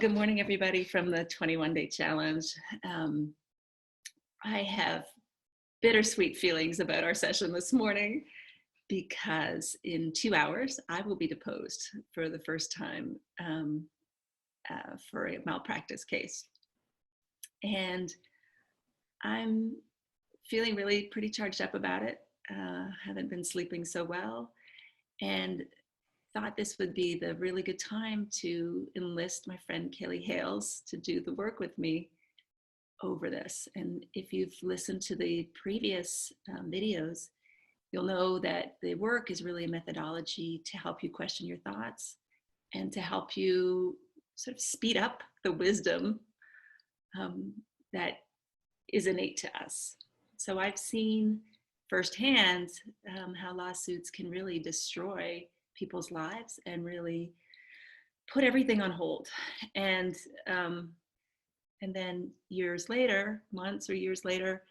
good morning, everybody, from the 21-day challenge. I have bittersweet feelings about our session this morning because in 2 hours, I will be deposed for the first time for a malpractice case. And I'm feeling really pretty charged up about it. Haven't been sleeping so well, and thought this would be the really good time to enlist my friend Kelley Hails to do the work with me over this. And if you've listened to the previous videos, you'll know that the work is really a methodology to help you question your thoughts and to help you sort of speed up the wisdom that is innate to us. So I've seen firsthand how lawsuits can really destroy people's lives and really put everything on hold. And then years later, months or years later,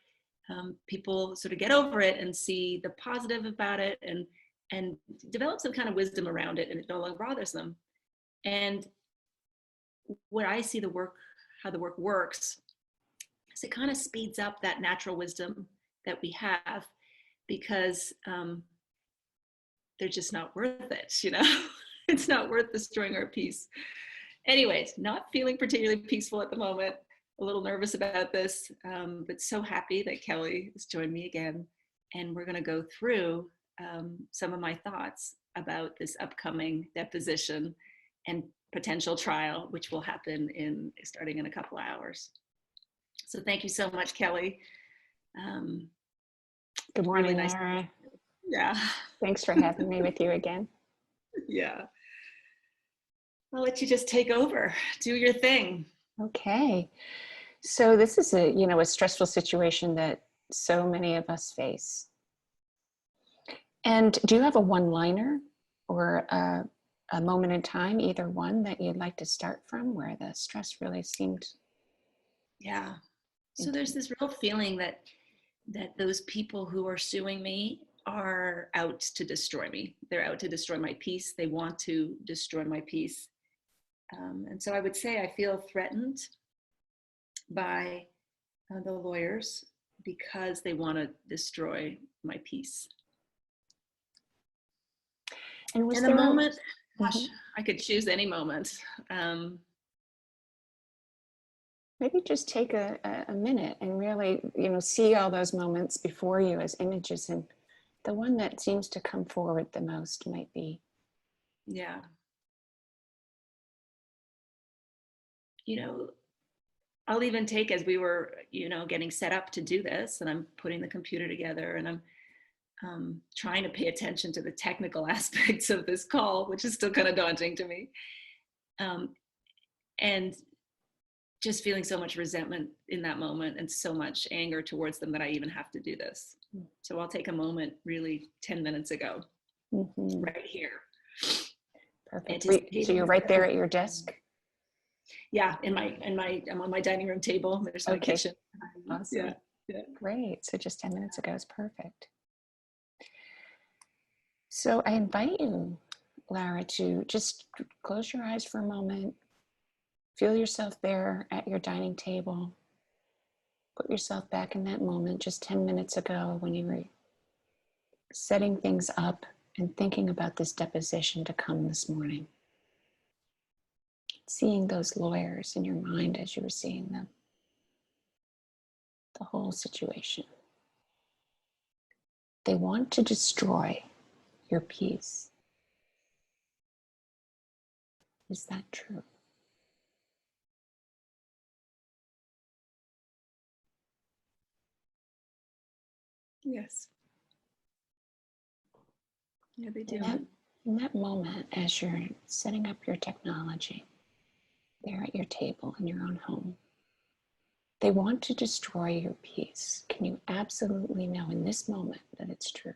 people sort of get over it and see the positive about it and develop some kind of wisdom around it, and it no longer bothers them. And what I see how the work works is it kind of speeds up that natural wisdom that we have, because they're just not worth it, you know? It's not worth destroying our peace. Anyways, not feeling particularly peaceful at the moment, a little nervous about this, but so happy that Kelley has joined me again. And we're gonna go through some of my thoughts about this upcoming deposition and potential trial, which will happen starting in a couple of hours. So thank you so much, Kelley. Good morning, really nice. Lara. Yeah. Thanks for having me with you again. Yeah. I'll let you just take over. Do your thing. Okay. So this is a stressful situation that so many of us face. And do you have a one-liner or a moment in time, either one, that you'd like to start from where the stress really seemed? Yeah. So there's this real feeling that those people who are suing me are out to destroy me. They're out to destroy my peace. They want to destroy my peace. And so I would say I feel threatened by the lawyers because they want to destroy my peace. And was in there the moment, gosh, Mm-hmm. I could choose any moment. Maybe just take a minute and really, see all those moments before you as images, and the one that seems to come forward the most might be. Yeah. I'll even take, as we were, getting set up to do this, and I'm putting the computer together, and I'm trying to pay attention to the technical aspects of this call, which is still kind of daunting to me. And just feeling so much resentment in that moment and so much anger towards them that I even have to do this. So I'll take a moment, really 10 minutes ago, right here. Perfect. So you're right there at your desk? Yeah, I'm on my dining room table. There's my kitchen. Awesome. Yeah. Great. So just 10 minutes ago is perfect. So I invite you, Lara, to just close your eyes for a moment. Feel yourself there at your dining table. Put yourself back in that moment just 10 minutes ago when you were setting things up and thinking about this deposition to come this morning. Seeing those lawyers in your mind as you were seeing them. The whole situation. They want to destroy your peace. Is that true? Yes. Yeah, they do. In that moment, as you're setting up your technology, there at your table in your own home, they want to destroy your peace. Can you absolutely know in this moment that it's true?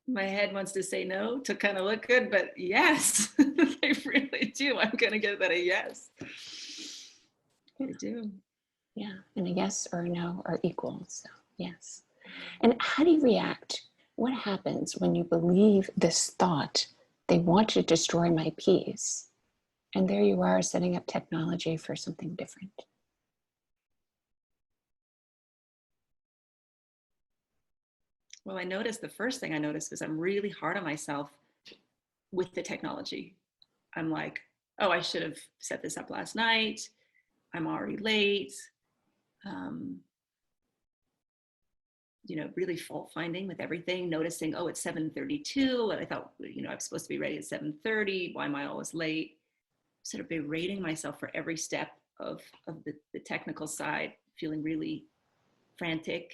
my head wants to say no to kind of look good, but yes, they really do. I'm going to give that a yes. Yeah. I do. Yeah. And a yes or a no are equal. So, yes. And how do you react? What happens when you believe this thought, they want to destroy my peace? And there you are setting up technology for something different. Well, the first thing I noticed was I'm really hard on myself with the technology. I'm like, oh, I should have set this up last night. I'm already late. Um, really fault finding with everything, noticing, oh, it's 7:32. And I thought, I was supposed to be ready at 7:30. Why am I always late? Sort of berating myself for every step of the technical side, feeling really frantic.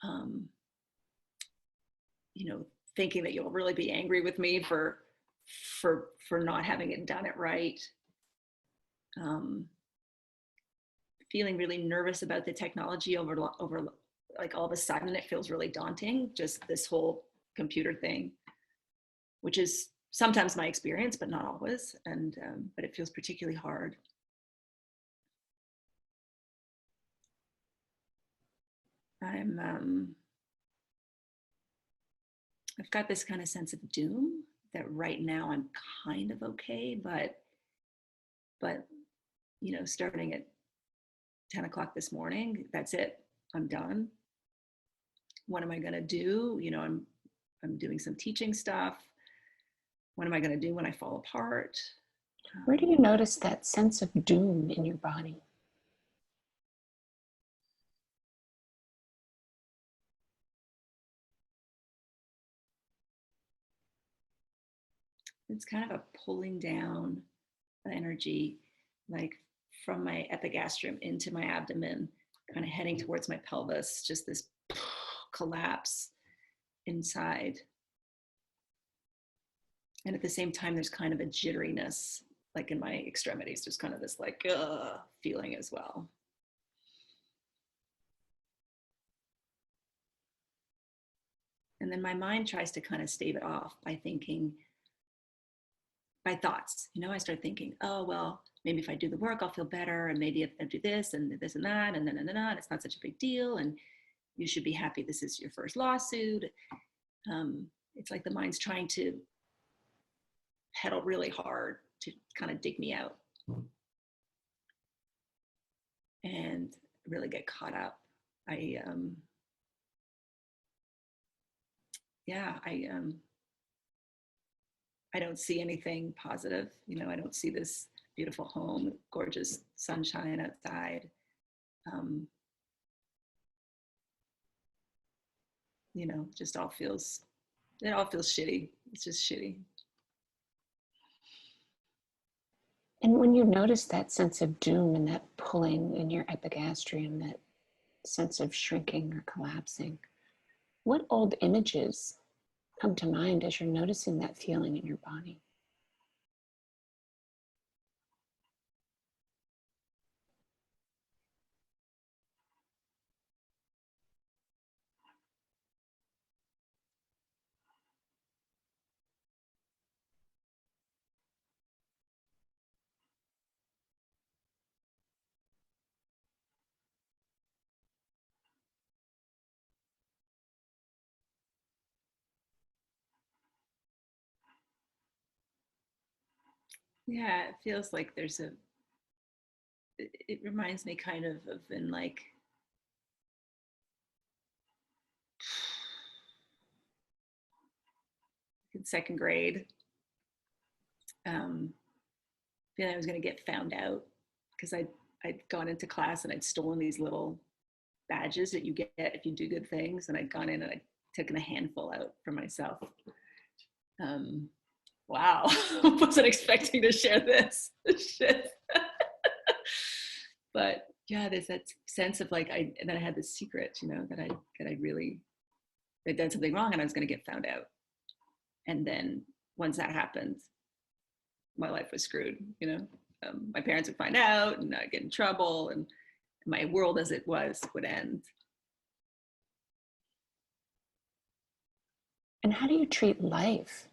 Um, thinking that you'll really be angry with me for not having it done it right. Feeling really nervous about the technology over like all of a sudden it feels really daunting, just this whole computer thing, which is sometimes my experience, but not always. And but it feels particularly hard. I've got this kind of sense of doom that right now I'm kind of okay, but starting at 10 o'clock this morning, that's it. I'm done. What am I going to do? I'm doing some teaching stuff. What am I going to do when I fall apart? Where do you notice that sense of doom in your body? It's kind of a pulling down the energy, like from my epigastrium into my abdomen, kind of heading towards my pelvis, just this collapse inside. And at the same time, there's kind of a jitteriness, like in my extremities. There's kind of this like feeling as well. And then my mind tries to kind of stave it off by thinking, by thoughts. I start thinking, oh, well, maybe if I do the work, I'll feel better. And maybe if I do this and this and that, and then it's not such a big deal. And you should be happy this is your first lawsuit. It's like the mind's trying to pedal really hard to kind of dig me out and really get caught up. I don't see anything positive. I don't see this beautiful home, gorgeous sunshine outside. Just all feels shitty. It's just shitty. And when you notice that sense of doom and that pulling in your epigastrium, that sense of shrinking or collapsing, what old images come to mind as you're noticing that feeling in your body? Yeah, it feels like it reminds me kind of in like in second grade, feeling I was going to get found out because I'd gone into class and I'd stolen these little badges that you get if you do good things, and I'd gone in and I'd taken a handful out for myself. Wow, wasn't expecting to share this shit. But yeah, there's that sense of like I had this secret, that I really had done something wrong and I was going to get found out. And then once that happened, my life was screwed. My parents would find out and I'd get in trouble, and my world as it was would end. And how do you treat life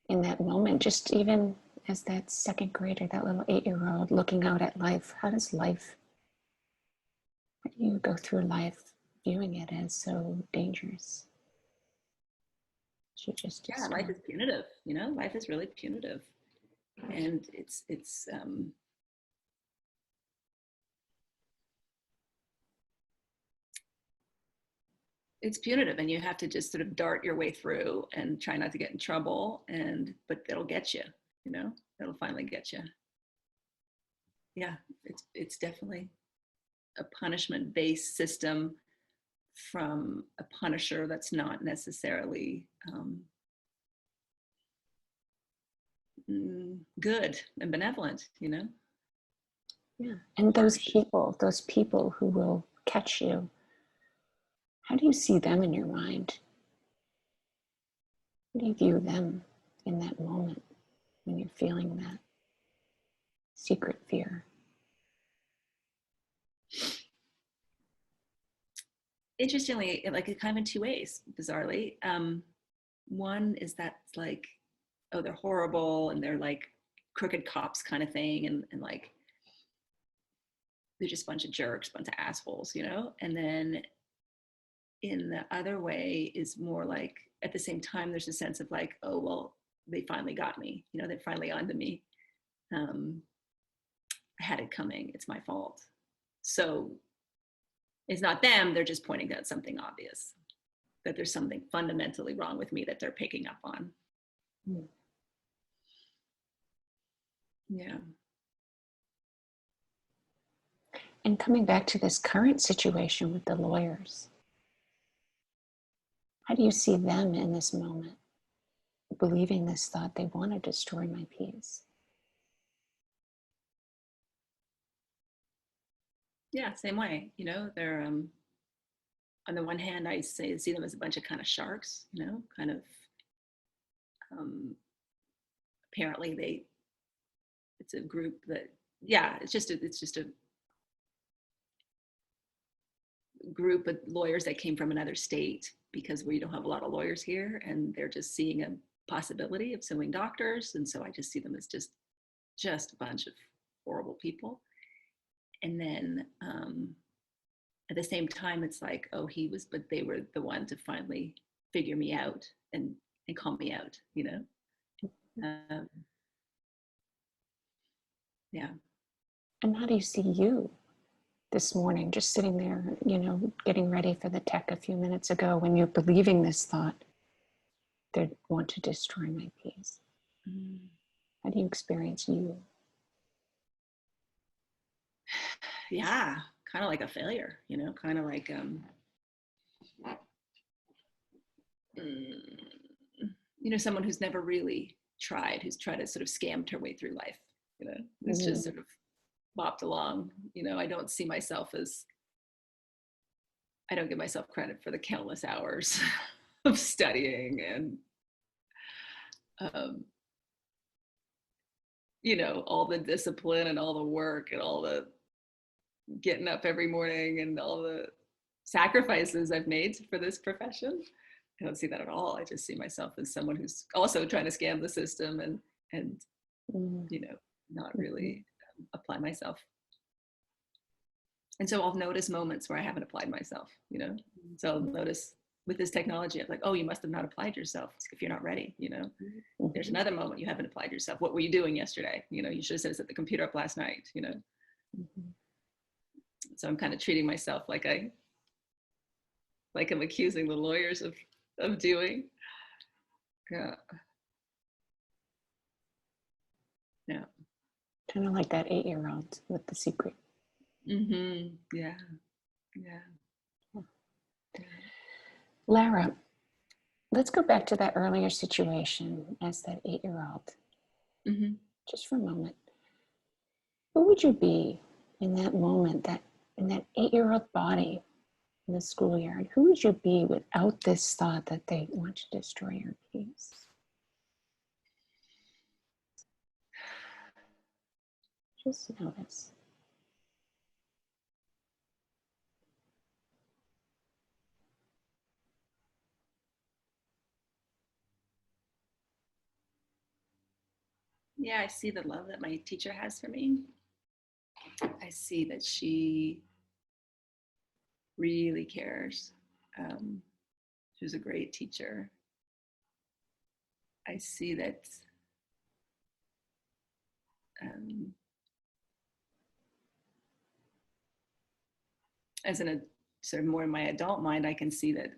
in that moment? Just even as that second grader, that little 8-year-old looking out at life, how do you go through life viewing it as so dangerous? She just Yeah, life is punitive, you know, life is really punitive. And it's punitive, and you have to just sort of dart your way through and try not to get in trouble, but it'll get you, you know, it'll finally get you. Yeah, it's definitely a punishment based system from a punisher that's not necessarily good and benevolent, you know. Yeah. And those people who will catch you, how do you see them in your mind? How do you view them in that moment when you're feeling that secret fear? Interestingly, like kind of in two ways, bizarrely. One is that it's like, oh, they're horrible and they're like crooked cops kind of thing, and like they're just a bunch of jerks, bunch of assholes, you know. And then in the other way is more like, at the same time, there's a sense of like, oh, well, they finally got me, you know, they're finally onto me. I had it coming, it's my fault. So it's not them, they're just pointing out something obvious, that there's something fundamentally wrong with me that they're picking up on. Yeah. And coming back to this current situation with the lawyers, how do you see them in this moment, believing this thought, they want to destroy my peace? Yeah, same way, you know, they're on the one hand, I see them as a bunch of kind of sharks, you know, kind of apparently it's a group that, yeah, it's just a group of lawyers that came from another state, because we don't have a lot of lawyers here, and they're just seeing a possibility of suing doctors. And so I just see them as just a bunch of horrible people. And then at the same time, it's like, oh, but they were the one to finally figure me out and call me out, you know. Yeah. And how do you see you this morning, just sitting there, you know, getting ready for the tech a few minutes ago, when you're believing this thought, they want to destroy my peace? How do you experience you? Yeah, kind of like a failure, you know, kind of like you know, someone who's never really tried, who's tried to sort of scammed her way through life, you know, who's just sort of bopped along. You know, I don't give myself credit for the countless hours of studying and you know, all the discipline and all the work and all the getting up every morning and all the sacrifices I've made for this profession. I don't see that at all. I just see myself as someone who's also trying to scam the system and you know, not really apply myself. And so I'll notice moments where I haven't applied myself, you know. So I'll notice with this technology, I'm like, oh, you must have not applied yourself if you're not ready, you know. There's another moment you haven't applied yourself. What were you doing yesterday? You know, you should have said, set the computer up last night, you know. So I'm kind of treating myself like I'm accusing the lawyers of doing. Yeah. Yeah. Kind of like that 8-year-old with the secret. Yeah. Yeah. Lara, let's go back to that earlier situation as that 8-year-old. Just for a moment. Who would you be in that moment, in that 8-year-old body in the schoolyard? Who would you be without this thought that they want to destroy your peace? Just notice. Yeah, I see the love that my teacher has for me. I see that she really cares. She was a great teacher. I see that um, as in a sort of more in my adult mind, I can see that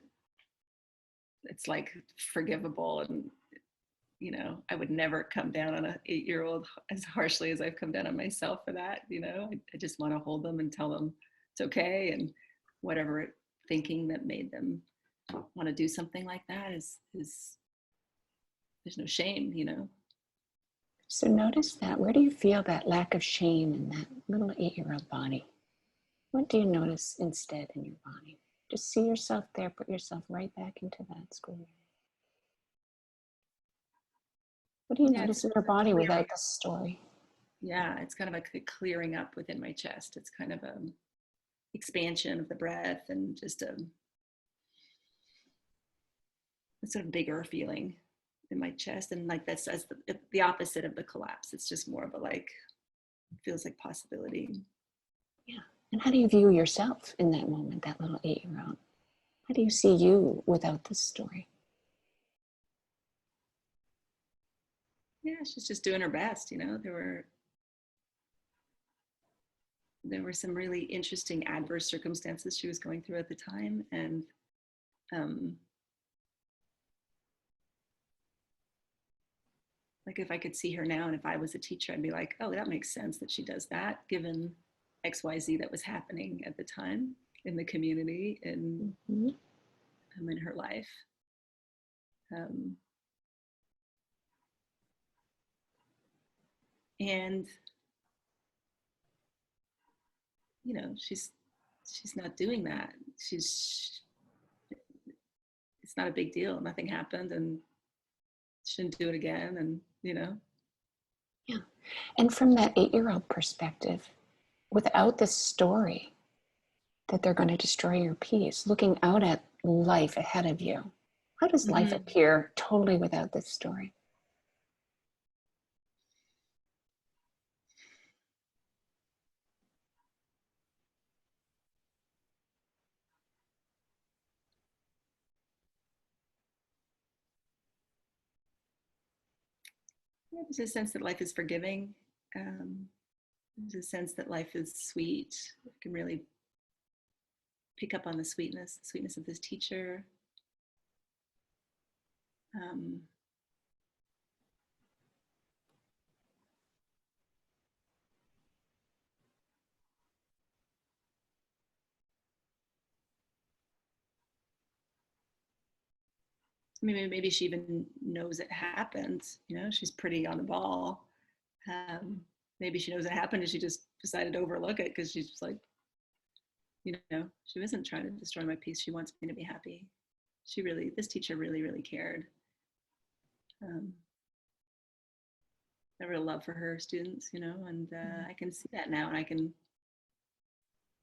it's like forgivable, and you know, I would never come down on an 8-year-old as harshly as I've come down on myself for that. You know, I just want to hold them and tell them it's okay, and whatever thinking that made them want to do something like that is there's no shame, you know. So notice that. Where do you feel that lack of shame in that little 8-year-old body? What do you notice instead in your body? Just see yourself there, put yourself right back into that school. What do you Yeah, notice it's in your a body clearing. without this story? Yeah, it's kind of like a clearing up within my chest. It's kind of a expansion of the breath, and just a sort of bigger feeling in my chest. And like that's as the opposite of the collapse. It's just more of a like, feels like possibility. Yeah. And how do you view yourself in that moment, that little 8-year-old? How do you see you without this story? Yeah, she's just doing her best, you know. There were some really interesting adverse circumstances she was going through at the time, and um, like if I could see her now, and if I was a teacher, I'd be like, oh, that makes sense that she does that, given XYZ that was happening at the time in the community and in her life. Um, and you know, she's not doing that. It's not a big deal. Nothing happened, and shouldn't do it again. And you know, Yeah. And from that 8-year-old perspective, without this story that they're going to destroy your peace, looking out at life ahead of you, how does life mm-hmm. appear totally without this story? Yeah, there's a sense that life is forgiving. Um, there's a sense that life is sweet. You can really pick up on the sweetness of this teacher. Um, maybe she even knows it happened. You know, she's pretty on the ball. Maybe she knows it happened and she just decided to overlook it because she's just like, you know, she wasn't trying to destroy my peace. She wants me to be happy. This teacher really cared. Um, a real love for her students, you know, and I can see that now, and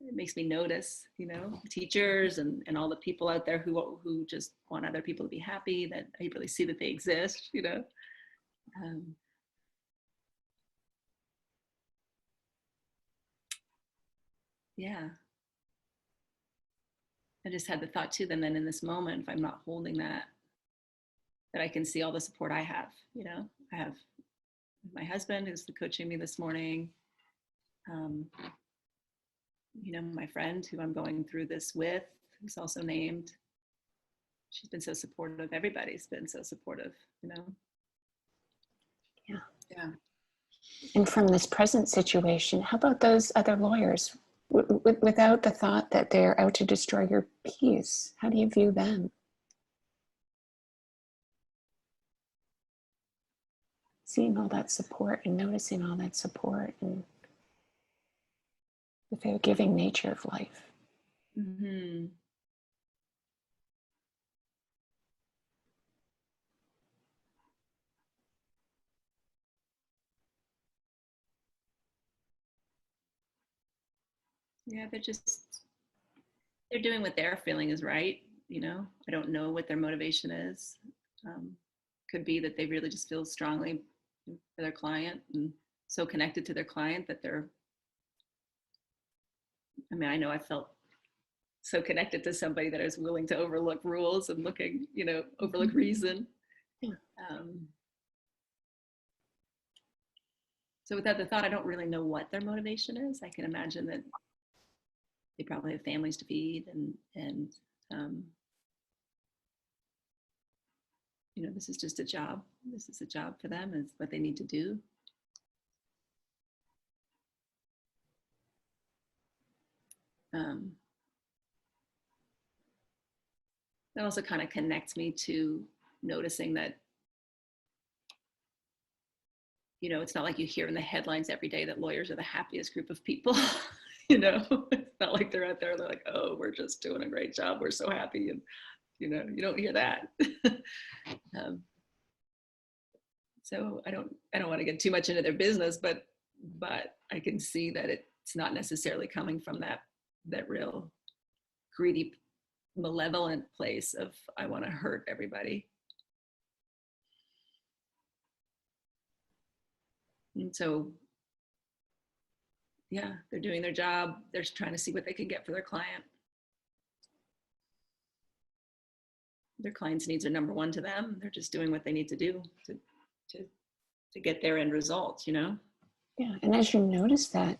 it makes me notice, you know, teachers and all the people out there who just want other people to be happy, that I really see that they exist, you know. Um, yeah, I just had the thought too, then in this moment, if I'm not holding that I can see all the support I have, you know. I have my husband who's coaching me this morning, um, you know, my friend who I'm going through this with, who's also named. She's been so supportive. Everybody's been so supportive, you know. Yeah. Yeah. And from this present situation, how about those other lawyers? Without the thought that they're out to destroy your peace, how do you view them? Seeing all that support and noticing all that support and the forgiving nature of life. Mm-hmm. Yeah, they're doing what they're feeling is right. You know, I don't know what their motivation is. Um, could be that they really just feel strongly for their client, and so connected to their client that I know I felt so connected to somebody that I was willing to overlook rules and overlook reason. Yeah. So without the thought, I don't really know what their motivation is. I can imagine that they probably have families to feed, and this is just a job. This is a job for them. It's what they need to do. That also kind of connects me to noticing that, it's not like you hear in the headlines every day that lawyers are the happiest group of people. It's not like they're out there, they're like, oh, we're just doing a great job, we're so happy. And you don't hear that. So I don't want to get too much into their business, but I can see that it's not necessarily coming from that real greedy, malevolent place of, I want to hurt everybody. And so, yeah, they're doing their job. They're trying to see what they can get for their client. Their client's needs are number one to them. They're just doing what they need to do to get their end result, Yeah, and as you notice that,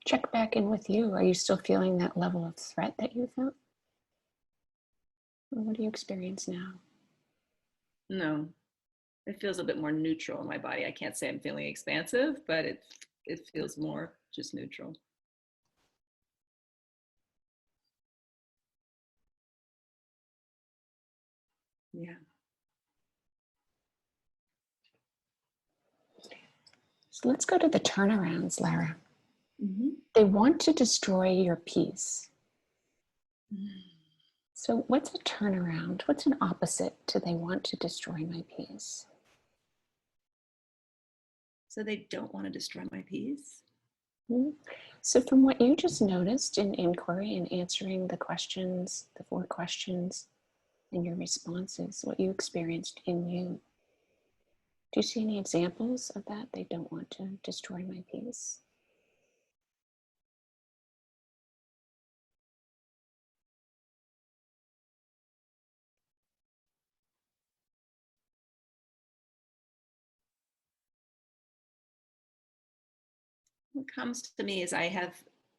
check back in with you. Are you still feeling that level of threat that you felt? Or what do you experience now? No, it feels a bit more neutral in my body. I can't say I'm feeling expansive, but it feels more just neutral. Yeah. So let's go to the turnarounds, Lara. Mm-hmm. They want to destroy your peace. So what's a turnaround? What's an opposite to they want to destroy my peace? So they don't want to destroy my peace? So from what you just noticed in inquiry and answering the questions, the 4 questions, and your responses, what you experienced in you, do you see any examples of that? They don't want to destroy my peace. What comes to me is I have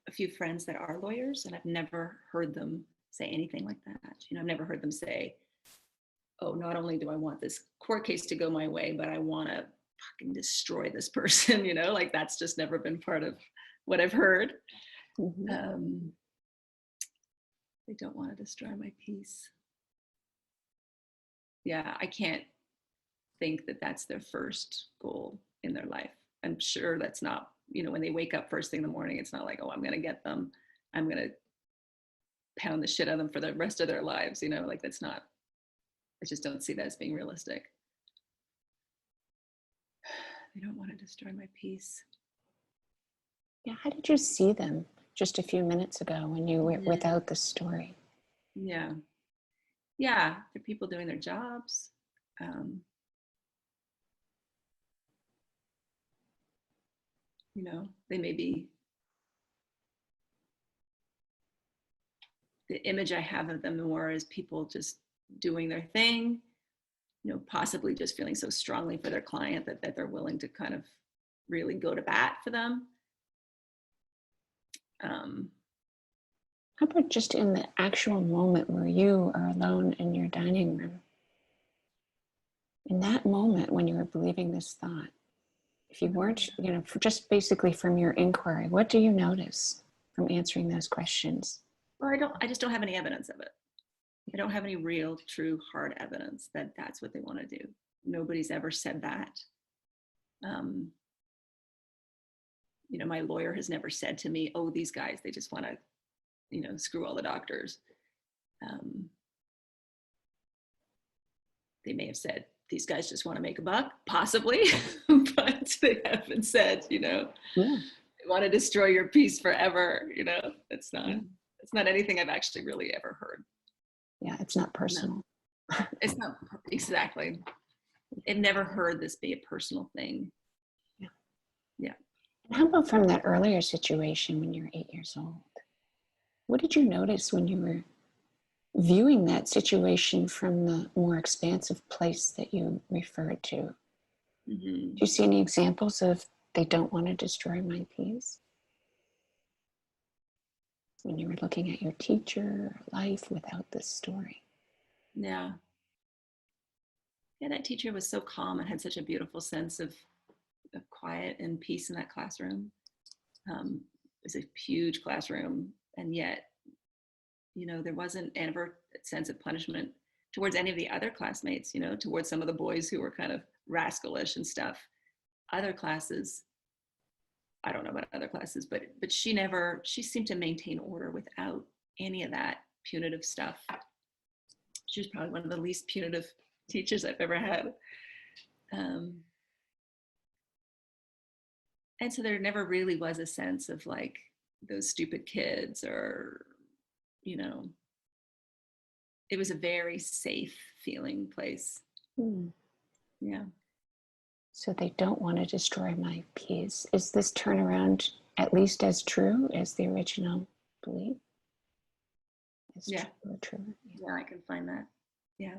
a few friends that are lawyers, and I've never heard them say anything like that. I've never heard them say, oh, not only do I want this court case to go my way, but I want to fucking destroy this person, like that's just never been part of what I've heard. Mm-hmm. They don't want to destroy my peace. Yeah, I can't think that that's their first goal in their life. I'm sure that's not, when they wake up first thing in the morning, it's not like, oh, I'm going to get them. I'm going to pound the shit out of them for the rest of their lives. Like that's not, I just don't see that as being realistic. They don't want to destroy my peace. Yeah, how did you see them just a few minutes ago when you were without the story? Yeah, they're people doing their jobs. They may be, the image I have of them more is people just doing their thing, possibly just feeling so strongly for their client that they're willing to kind of really go to bat for them. How about just in the actual moment where you are alone in your dining room? In that moment when you were believing this thought, if you weren't, just basically from your inquiry, what do you notice from answering those questions? Well, I just don't have any evidence of it. I don't have any real, true, hard evidence that that's what they want to do. Nobody's ever said that. My lawyer has never said to me, oh, these guys, they just want to, screw all the doctors. They may have said, these guys just want to make a buck, possibly, but they haven't said, they want to destroy your peace forever. It's not anything I've actually really ever heard. Yeah, it's not personal. No. It's not, exactly. I've never heard this be a personal thing. And how about from that earlier situation when you were 8 years old? What did you notice when you were viewing that situation from the more expansive place that you referred to? Mm-hmm. Do you see any examples of they don't want to destroy my peace? When you were looking at your teacher, life without this story. Yeah. Yeah, that teacher was so calm and had such a beautiful sense of quiet and peace in that classroom. It was a huge classroom, and yet, there wasn't ever a sense of punishment towards any of the other classmates, towards some of the boys who were kind of rascalish and stuff. Other classes, I don't know about other classes, but she seemed to maintain order without any of that punitive stuff. She was probably one of the least punitive teachers I've ever had. And so there never really was a sense of like those stupid kids, or, it was a very safe feeling place. Yeah. So they don't want to destroy my peace. Is this turnaround at least as true as the original belief? Yeah. True. Yeah, I can find that. Yeah.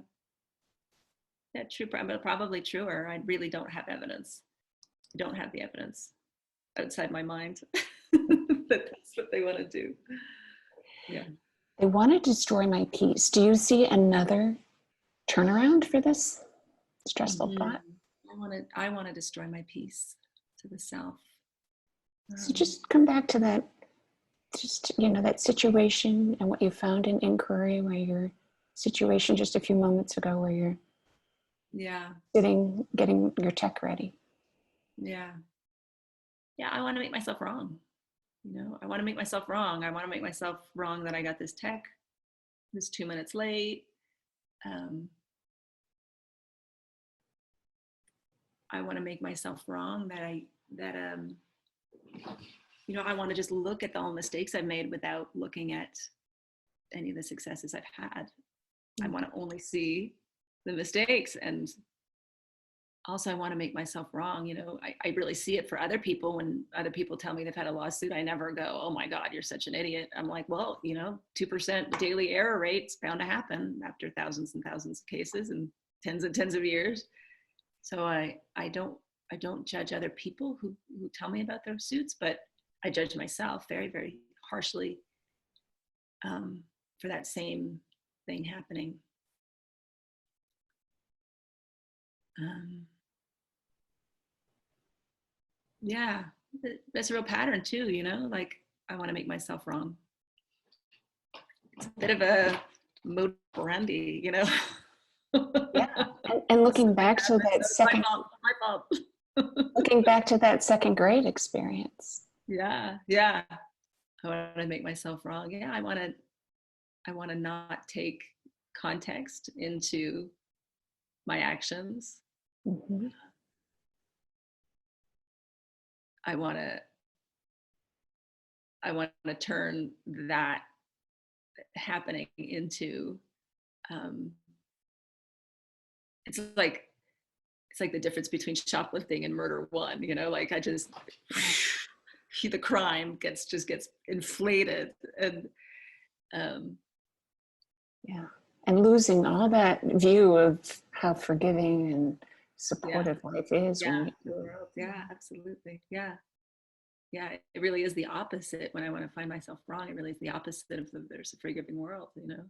Yeah, true, but probably truer. I really don't have evidence. I don't have the evidence outside my mind that that's what they want to do. Yeah. They want to destroy my peace. Do you see another turnaround for this stressful thought? I want to destroy my peace to the self. So just come back to that, that situation and what you found in Inquiry, where your situation just a few moments ago, where you're sitting, getting your tech ready. Yeah. Yeah, I want to make myself wrong. I want to make myself wrong. I want to make myself wrong that I got this tech. It was 2 minutes late. I want to make myself wrong that I want to just look at all the mistakes I've made without looking at any of the successes I've had. I want to only see the mistakes. And also I want to make myself wrong. I really see it for other people. When other people tell me they've had a lawsuit, I never go, oh my God, you're such an idiot. I'm like, well, 2% daily error rate's bound to happen after thousands and thousands of cases and tens of years. So I don't judge other people who tell me about their suits, but I judge myself very, very harshly for that same thing happening. Yeah, that's a real pattern too, like I want to make myself wrong. It's a bit of a modus operandi, Yeah, and looking back to that second, my fault. looking back to that second grade experience. Yeah. I want to make myself wrong. Yeah, I want to not take context into my actions. Mm-hmm. I want to turn that happening into it's like the difference between shoplifting and murder one, like I just the crime gets inflated and yeah, and losing all that view of how forgiving and supportive life is. Yeah, absolutely. Yeah, it really is the opposite. When I want to find myself wrong, it really is the opposite of there's a forgiving world,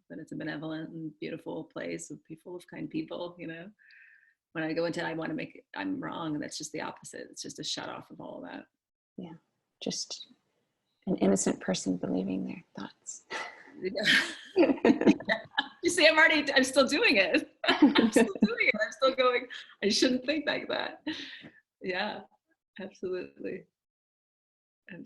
that it's a benevolent and beautiful place of full of kind people. When I go into it, I'm wrong, that's just the opposite. It's just a shut off of all of that. Yeah, just an innocent person believing their thoughts. Yeah. You see, I'm still doing it. I'm still going, I shouldn't think like that. Yeah, absolutely. An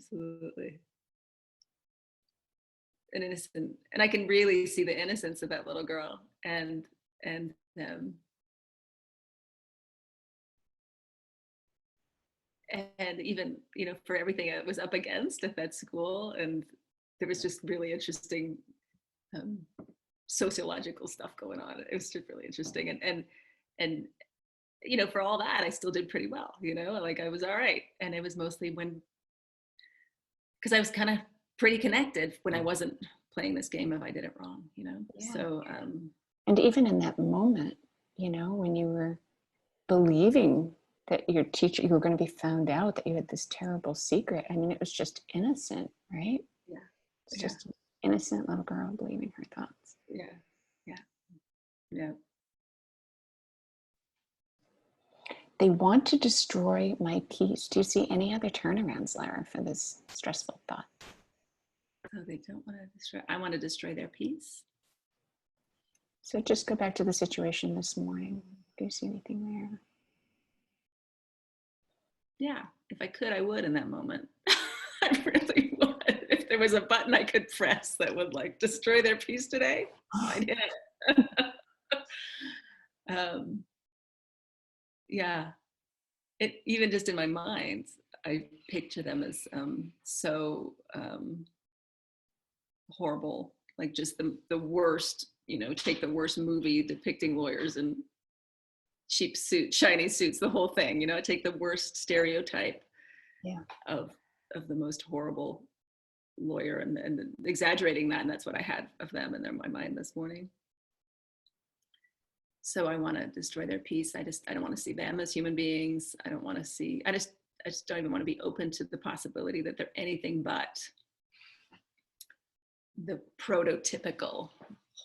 innocent, and I can really see the innocence of that little girl, and even for everything I was up against at that school, and there was just really interesting sociological stuff going on. It was just really interesting, and for all that I still did pretty well, like I was all right. And it was mostly when because I was kind of pretty connected when I wasn't playing this game if I did it wrong, you know? Yeah. So, and even in that moment, you know, when you were believing that your teacher, you were going to be found out, that you had this terrible secret. I mean, it was just innocent, right? yeah. It's just an innocent little girl believing her thoughts. Yeah. Yeah. Yeah. They want to destroy my peace. Do you see any other turnarounds, Lara, for this stressful thought? Oh, they don't want to destroy. I want to destroy their peace. So just go back to the situation this morning. Do you see anything there? Yeah, if I could, I would in that moment. I really would. If there was a button I could press that would like destroy their peace today, I'd hit it. Yeah, it even just in my mind, I picture them as so horrible, like just the worst. You know, take the worst movie depicting lawyers in cheap suits, shiny suits, the whole thing. You know, take the worst stereotype of the most horrible lawyer and exaggerating that, and that's what I had of them in my mind this morning. So I want to destroy their peace. I don't want to see them as human beings. I don't want to see, I just don't even want to be open to the possibility that they're anything but the prototypical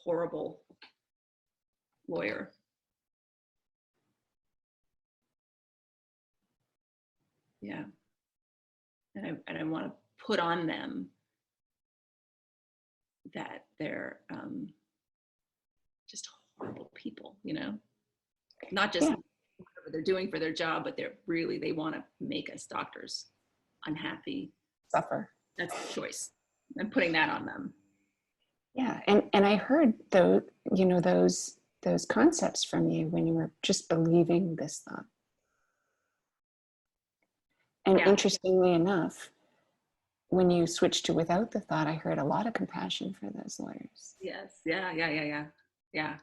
horrible lawyer. Yeah. And I want to put on them that they're just horrible people, you know, not just whatever they're doing for their job, but they want to make us doctors unhappy. Suffer. That's the choice. I'm putting that on them. Yeah, and I heard those, you know, those concepts from you when you were just believing this thought. And interestingly enough, when you switched to without the thought, I heard a lot of compassion for those lawyers. Yes. Yeah. Yeah.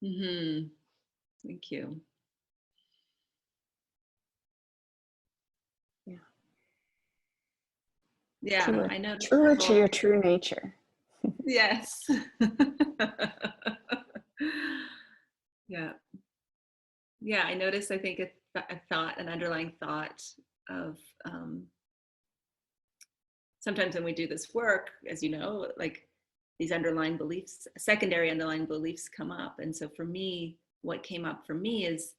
Mm-hmm. Thank you. Yeah. Truer, I know. truer to your true nature. Yes. Yeah. Yeah. I noticed, I think an underlying thought of, sometimes when we do this work, as you know, like these underlying beliefs, secondary underlying beliefs come up. And so for me, what came up for me is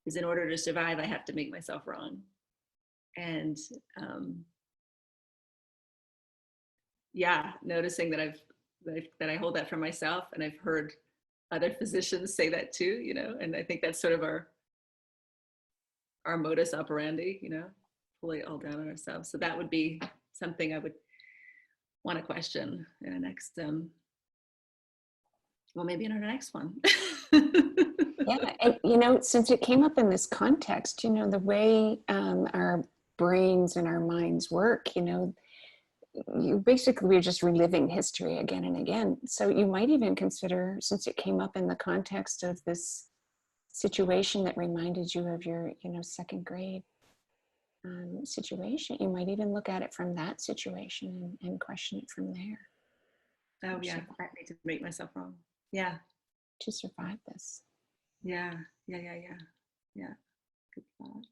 in order to survive, I have to make myself wrong. And noticing that I hold that for myself, and I've heard other physicians say that too, you know, and I think that's sort of our modus operandi, you know, pull it all down on ourselves. So that would be something I would want to question in the next, maybe in our next one. Yeah, and you know, since it came up in this context, you know, the way our brains and our minds work, you know, we're just reliving history again and again. So you might even consider, since it came up in the context of this situation that reminded you of your, you know, second grade situation, you might even look at it from that situation and question it from there. Oh yeah, I need to make myself wrong. Yeah. To survive this. Yeah. Good thought.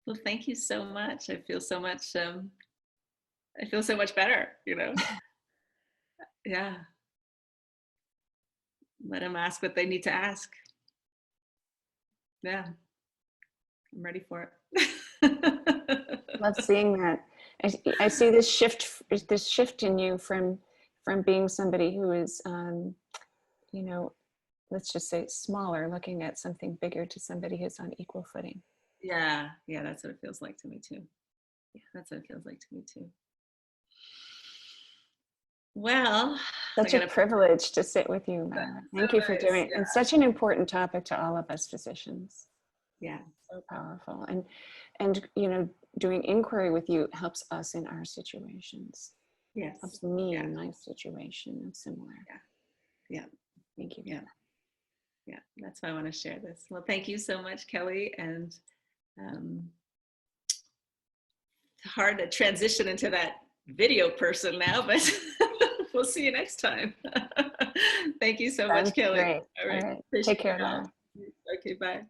Well, thank you so much. I feel so much better, you know. Yeah. Let them ask what they need to ask. Yeah. I'm ready for it. Love seeing that. I see this shift in you from being somebody who is, you know, let's just say smaller, looking at something bigger, to somebody who's on equal footing. Yeah, that's what it feels like to me too. Yeah, that's what it feels like to me too. Well, such a privilege to sit with you, Lara. Thank you for doing it. Yeah. It's such an important topic to all of us physicians. Yeah. So powerful. And you know, doing inquiry with you helps us in our situations. Yes. Helps me in my situation and similar. Yeah. Thank you. Yeah. Yeah, that's why I want to share this. Well, thank you so much, Kelley. And hard to transition into that video person now, but we'll see you next time. Thank you so much, Sounds Kelley. great. All All right. right. Appreciate Take care, your help. Lara. Okay, bye.